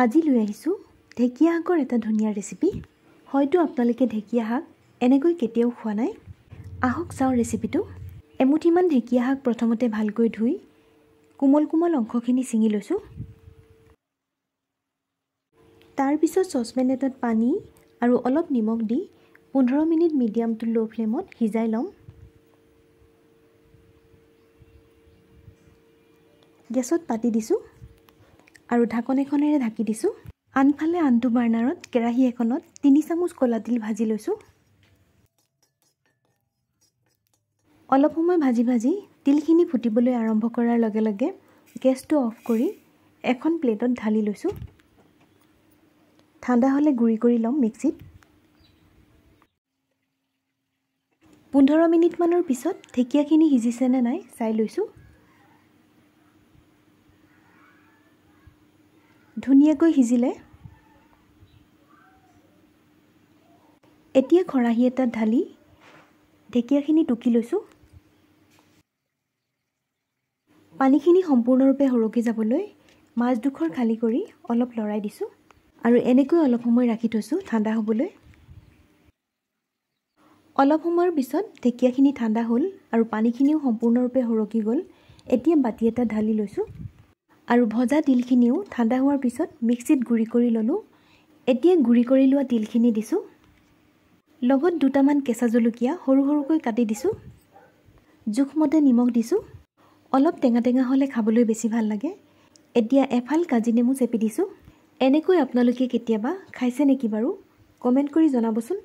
আজি লৈ আহিছোঁ ঢেকীয়া শাকৰ এটা ধুনীয়া ৰেচিপি। হয়তো আপোনালোকে ঢেকীয়া শাক এনেকৈ কেতিয়াও খোৱা নাই। আহক চাওঁ ৰেচিপিটো। এমুঠিমান ঢেকীয়া শাক প্ৰথমতে ভালকৈ ধুই কোমল কোমল অংশখিনি ছিঙি লৈছোঁ। তাৰপিছত চচপেন এটাত পানী আৰু অলপ নিমখ দি 15 মিনিট মিডিয়াম টু ল' ফ্লেমত সিজাই ল'ম। গেছত পাতি দিছোঁ আৰু ঢাকন এখনেৰে ঢাকি দিছোঁ। আনফালে আনটো বাৰ্ণাৰত কেৰাহী এখনত 3 চামুচ ক'লা তিল ভাজি লৈছোঁ। অলপ সময় ভাজি ভাজি তিলখিনি ফুটিবলৈ আৰম্ভ কৰাৰ লগে লগে গেছটো অফ কৰি এখন প্লেটত ঢালি লৈছোঁ। ঠাণ্ডা হ'লে গুড়ি কৰি ল'ম মিক্সিত। 15 মিনিটমানৰ পিছত ঢেকীয়াখিনি সিজিছেনে নাই চাই লৈছোঁ। ধুনীয়াকৈ সিজিলে। এতিয়া খৰাহী এটাত ঢালি ঢেকীয়াখিনি টুকি লৈছোঁ। পানীখিনি সম্পূৰ্ণৰূপে সৰকি যাবলৈ মাজডোখৰ খালী কৰি অলপ লৰাই দিছোঁ আৰু এনেকৈ অলপ সময় ৰাখি থৈছোঁ ঠাণ্ডা হ'বলৈ। অলপ সময়ৰ পিছত ঢেকীয়াখিনি ঠাণ্ডা হ'ল আৰু পানীখিনিও সম্পূৰ্ণৰূপে সৰকি গ'ল। এতিয়া বাতি এটা ঢালি লৈছোঁ আৰু ভজা তিলখিনিও ঠাণ্ডা হোৱাৰ পিছত মিক্সিত গুড়ি কৰি ল'লোঁ। এতিয়া গুড়ি কৰি লোৱা তিলখিনি দিছোঁ। লগত দুটামান কেঁচা জলকীয়া সৰু সৰুকৈ কাটি দিছোঁ। জোখমতে নিমখ দিছোঁ। অলপ টেঙা টেঙা হ'লে খাবলৈ বেছি ভাল লাগে। এতিয়া এফাল কাজি নেমু চেপি দিছোঁ। এনেকৈ আপোনালোকে কেতিয়াবা খাইছে নেকি বাৰু? কমেণ্ট কৰি জনাবচোন।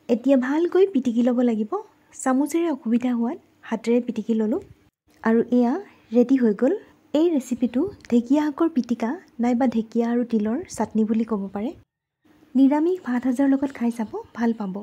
এতিয়া ভালকৈ পিটিকি ল'ব লাগিব। চামুচেৰে অসুবিধা হোৱাত হাতেৰে পিটিকি ল'লোঁ আৰু এয়া ৰেডি হৈ গ'ল। এই ৰেচিপিটো ঢেকীয়া শাকৰ পিটিকা নাইবা ঢেকীয়া আৰু তিলৰ চাটনি বুলি ক'ব পাৰে। নিৰামিষ ভাত সাজৰ লগত খাই চাব, ভাল পাব।